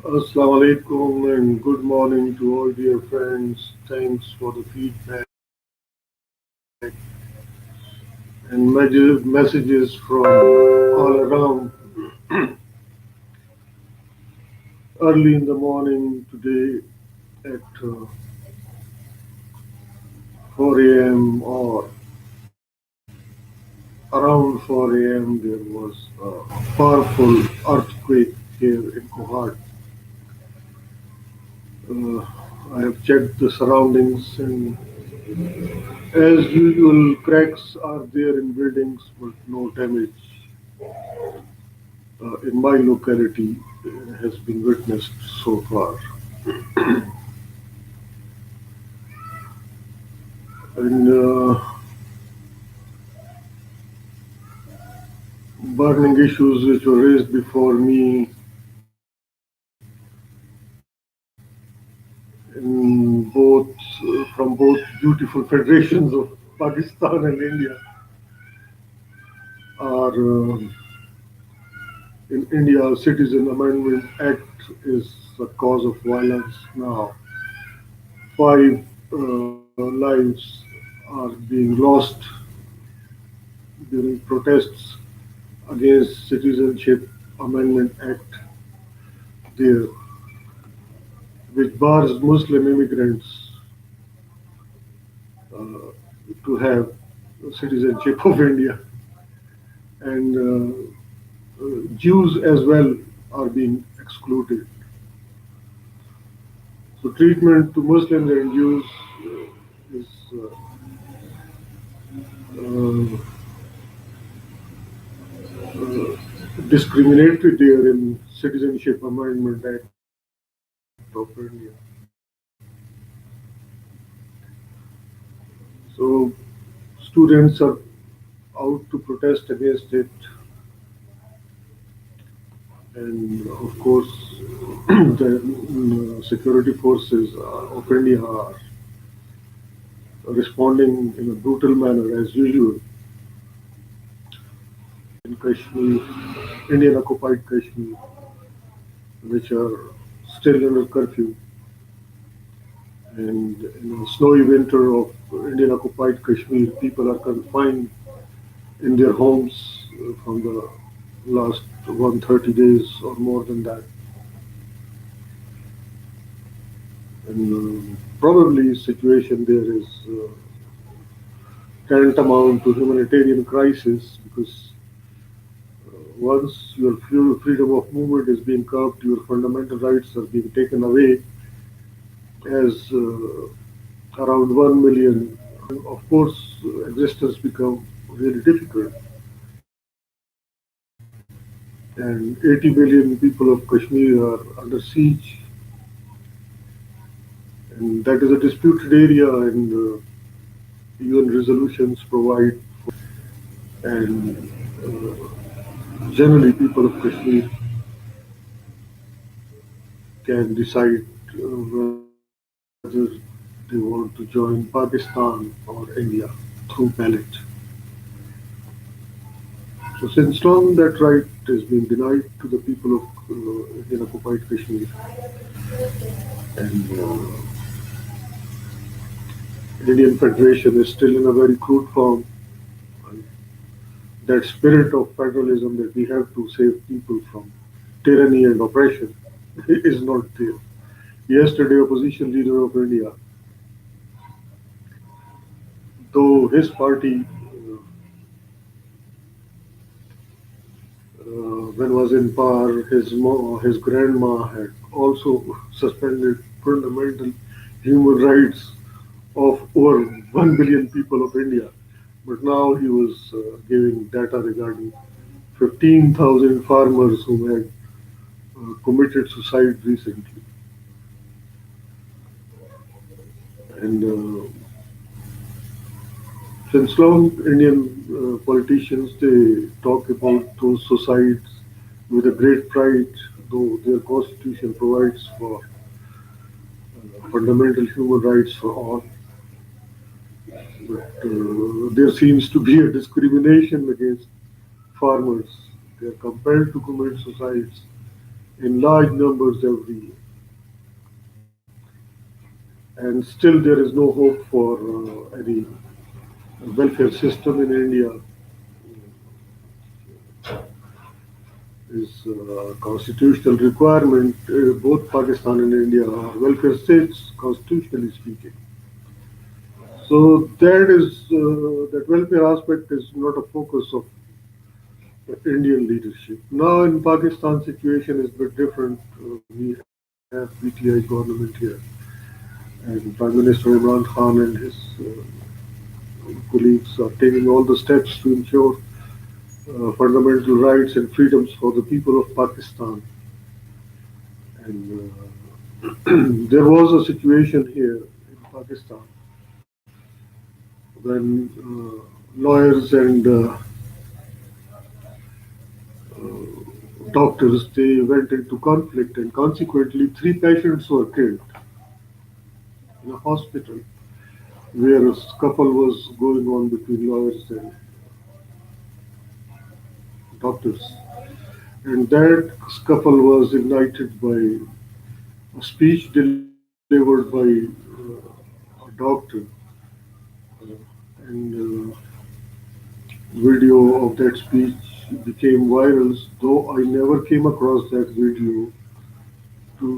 Assalamu alaikum and good morning to all dear friends. Thanks for the feedback and messages from all around. Early in the morning today at 4 a.m. or around 4 a.m. there was a powerful earthquake here in Kohad. Uh, I have checked the surroundings and as usual cracks are there in buildings but no damage in my locality has been witnessed so far. And burning issues which were raised before me in both from both beautiful federations of Pakistan and India are in India, Citizen Amendment Act is a cause of violence now. Five lives are being lost during protests against Citizenship Amendment Act there, which bars Muslim immigrants uh, to have citizenship of India, and Jews as well are being excluded. So treatment to Muslims and Jews is uh, uh, discriminatory there in Citizenship Amendment Act of India. So students are out to protest against it, and of course the security forces of India are responding in a brutal manner as usual in Kashmir, Indian occupied Kashmir, which are still under curfew. And in a snowy winter of Indian occupied Kashmir, people are confined in their homes from the last 130 days or more than that. And probably situation there is tantamount to humanitarian crisis because once your freedom of movement is being curbed, your fundamental rights are being taken away as around 1 million. Of course, existence become really difficult. And 80 million people of Kashmir are under siege, and that is a disputed area, and UN resolutions provide, and generally people of Kashmir can decide whether they want to join Pakistan or India through ballot. So since long that right is being denied to the people of Indian occupied Kashmir, and Indian Federation is still in a very crude form. And that spirit of federalism that we have to save people from tyranny and oppression is not there. Yesterday, opposition leader of India, though his party, when was in power, his grandma had also suspended fundamental human rights of over 1 billion people of India. But now he was giving data regarding 15,000 farmers who had committed suicide recently. And since long, Indian politicians they talk about those suicides with a great pride, though their constitution provides for fundamental human rights for all. But there seems to be a discrimination against farmers. They are compelled to commit suicides in large numbers every year. And still, there is no hope for any welfare system in India. Is constitutional requirement. Both Pakistan and India are welfare states, constitutionally speaking. So that welfare aspect is not a focus of Indian leadership. Now in Pakistan, situation is a bit different. We have PTI government here, and Prime Minister Imran Khan and his colleagues are taking all the steps to ensure fundamental rights and freedoms for the people of Pakistan. And there was a situation here in Pakistan when lawyers and doctors they went into conflict, and consequently, three patients were killed in a hospital where a scuffle was going on between lawyers and doctors. And that scuffle was ignited by a speech delivered by a doctor, and video of that speech became viral. Though I never came across that video to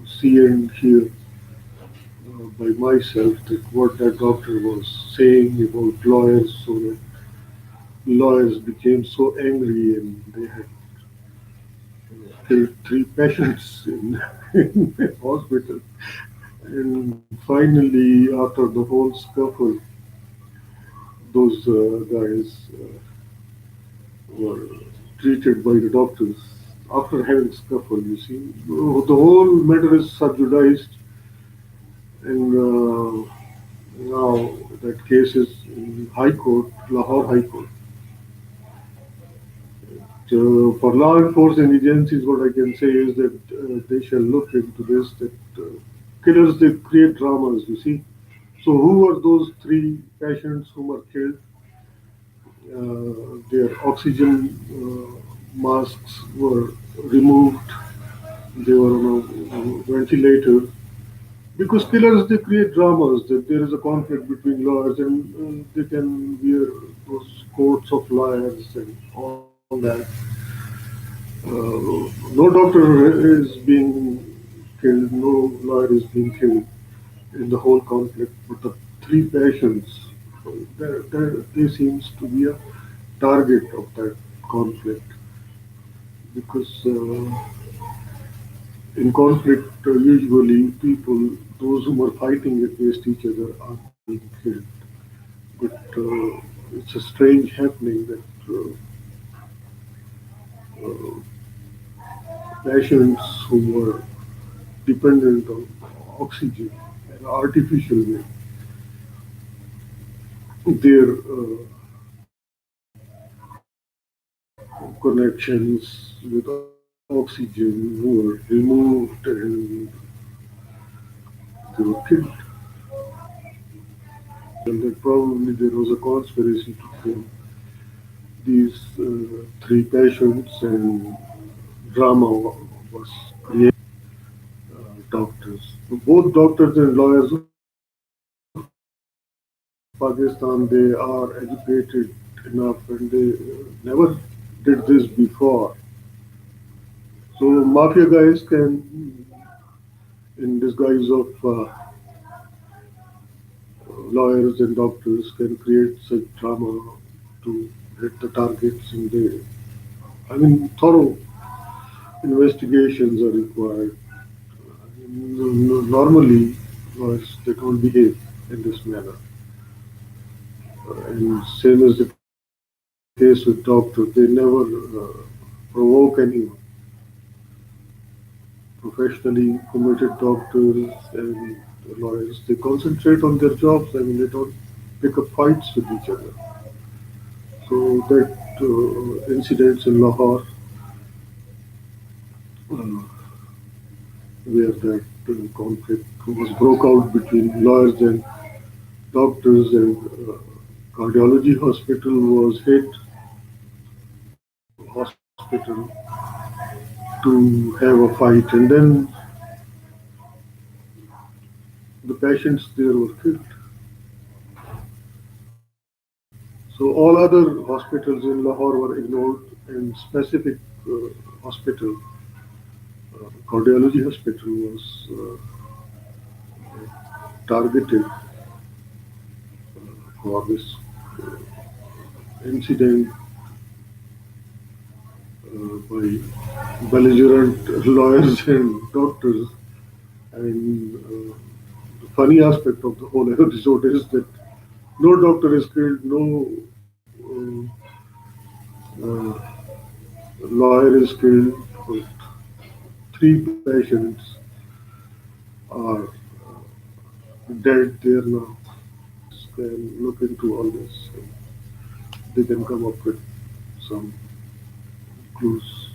see and hear by myself that what that doctor was saying about lawyers, so that lawyers became so angry and they had killed three patients in the hospital. And finally, after the whole scuffle, those guys were treated by the doctors after having scuffle. You see, the whole matter is subjudiced, and now that case is in High Court, Lahore High Court. So for law enforcement agencies, what I can say is that they shall look into this. That killers they create dramas. You see. So who were those three patients who were killed? Their oxygen masks were removed. They were on a ventilator. Because killers they create dramas that there is a conflict between lawyers, and they can wear those coats of liars and all that. No doctor is being killed, no lawyer is being killed in the whole conflict, but the three patients, they seems to be a target of that conflict because in conflict usually people, those who are fighting against each other are being killed. But it's a strange happening that patients who were dependent on oxygen and artificial way, their connections with oxygen were removed and they were killed. And that probably there was a conspiracy to kill these three patients, and drama was created. Doctors, both doctors and lawyers of Pakistan, they are educated enough, and they never did this before. So mafia guys can, in disguise of lawyers and doctors, can create such drama to hit the targets, and they, I mean, thorough investigations are required. Normally, lawyers they don't behave in this manner, and same as the case with doctors, they never provoke anyone. Professionally committed doctors and lawyers, they concentrate on their jobs. I mean, they don't pick up fights with each other. So that incidents in Lahore, uh, where that conflict was broke out between lawyers and doctors, and cardiology hospital was hit. Hospital to have a fight, and then the patients there were killed. So all other hospitals in Lahore were ignored, and specific hospital, cardiology hospital, was targeted for this incident by belligerent lawyers and doctors. And the funny aspect of the whole episode is that no doctor is killed, no uh, lawyer is killed, but three patients are dead there now. Can look into all this. And they can come up with some clues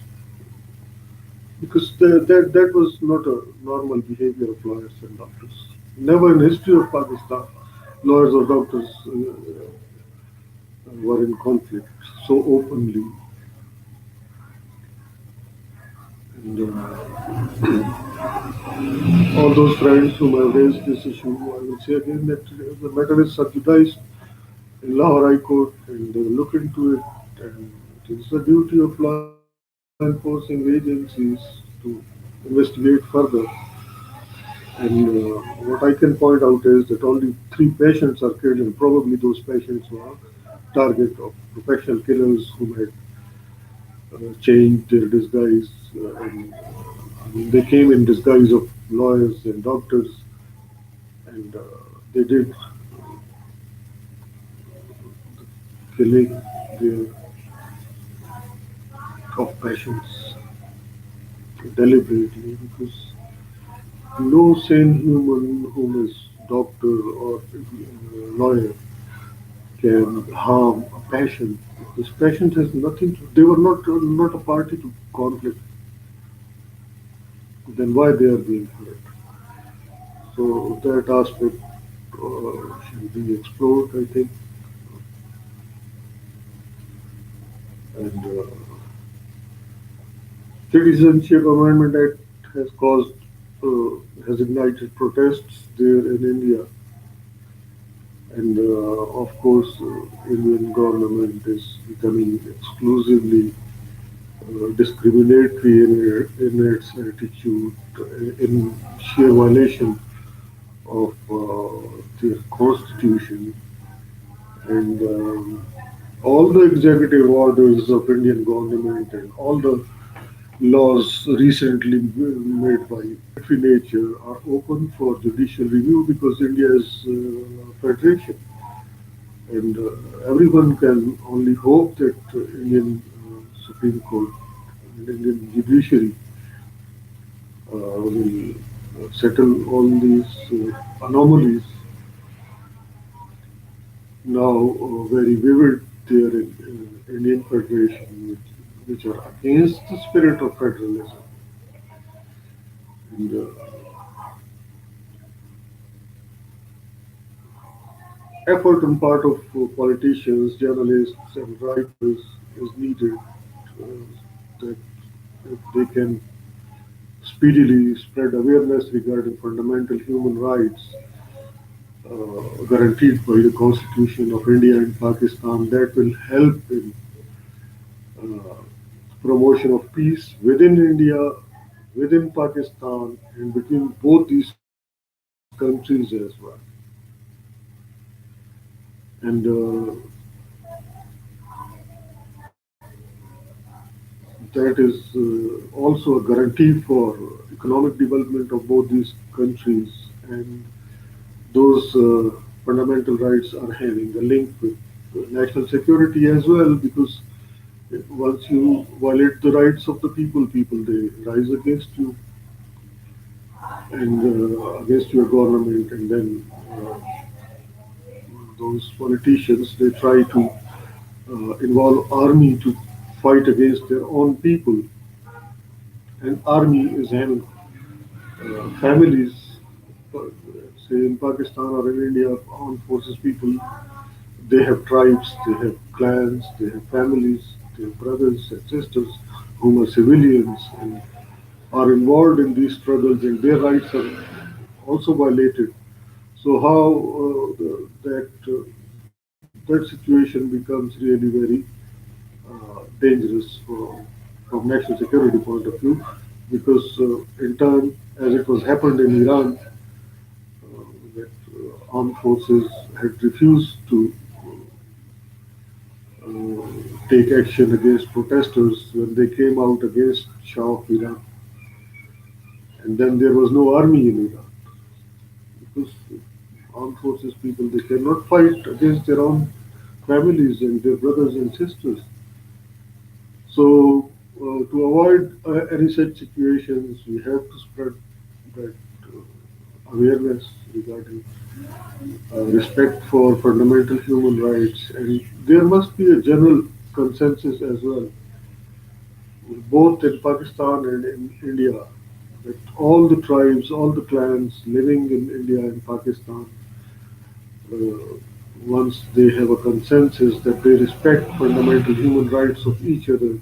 because that was not a normal behavior of lawyers and doctors. Never in history of Pakistan, lawyers or doctors were in conflict so openly. And all those friends whom have raised this issue, I will say again that the matter is subjudiced in Lahore High Court, and they will look into it. And it is the duty of law enforcing agencies to investigate further. And what I can point out is that only three patients are killed, and probably those patients were target of professional killers who had changed their disguise. And they came in disguise of lawyers and doctors, and they did killing their of patients deliberately because no sane human whom is doctor or lawyer can harm a patient. This patient has nothing to. They were not a party to conflict. Then why they are being hurt? So that aspect should be explored, I think, and Citizenship Amendment Act has ignited protests there in India, and of course, Indian government is becoming exclusively discriminatory in its attitude, in sheer violation of their constitution, and all the executive orders of Indian government and all the laws recently made by free nature are open for judicial review because India is federation, and everyone can only hope that Indian Supreme Court and Indian judiciary will settle all these anomalies now very vivid there in Indian Federation, which are against the spirit of federalism. And effort on part of politicians, journalists, and writers is needed that if they can speedily spread awareness regarding fundamental human rights guaranteed by the Constitution of India and Pakistan, that will help in uh, promotion of peace within India, within Pakistan, and between both these countries as well. And that is also a guarantee for economic development of both these countries. And those fundamental rights are having a link with national security as well, because once you violate the rights of the people, people they rise against you and against your government, and then those politicians they try to involve army to fight against their own people, and army is having families, uh, say in Pakistan or in India, armed forces people, they have tribes, they have clans, they have families, they have brothers and sisters whom are civilians, and are involved in these struggles and their rights are also violated. So how that situation becomes really very dangerous from national security point of view, because in turn, as it was happened in Iran, that armed forces had refused to uh, take action against protesters when they came out against Shah of Iran, and then there was no army in Iran because armed forces people they cannot fight against their own families and their brothers and sisters. So, to avoid any such situations, we have to spread that awareness regarding respect for fundamental human rights, and there must be a general consensus as well, both in Pakistan and in India, that all the tribes, all the clans living in India and Pakistan, uh, once they have a consensus that they respect fundamental human rights of each other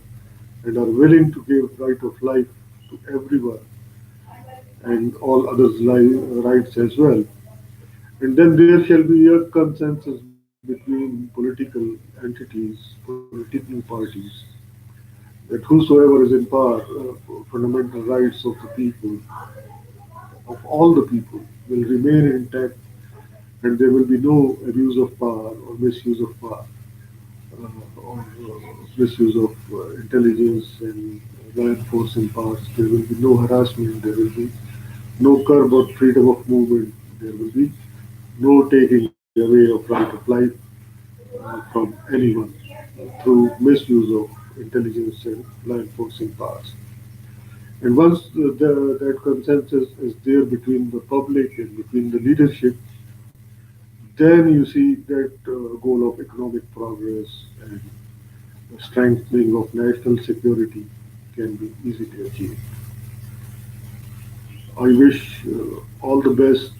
and are willing to give right of life to everyone and all others' rights as well. And then there shall be a consensus between political entities, political parties, that whosoever is in power, fundamental rights of the people, of all the people, will remain intact, and there will be no abuse of power or misuse of power, or misuse of intelligence and law enforcement powers. There will be no harassment. There will be no curb on freedom of movement. There will be no taking away of right of life from anyone through misuse of intelligence and law enforcement powers. And once that consensus is there between the public and between the leadership, then you see that goal of economic progress and the strengthening of national security can be easily achieved. I wish all the best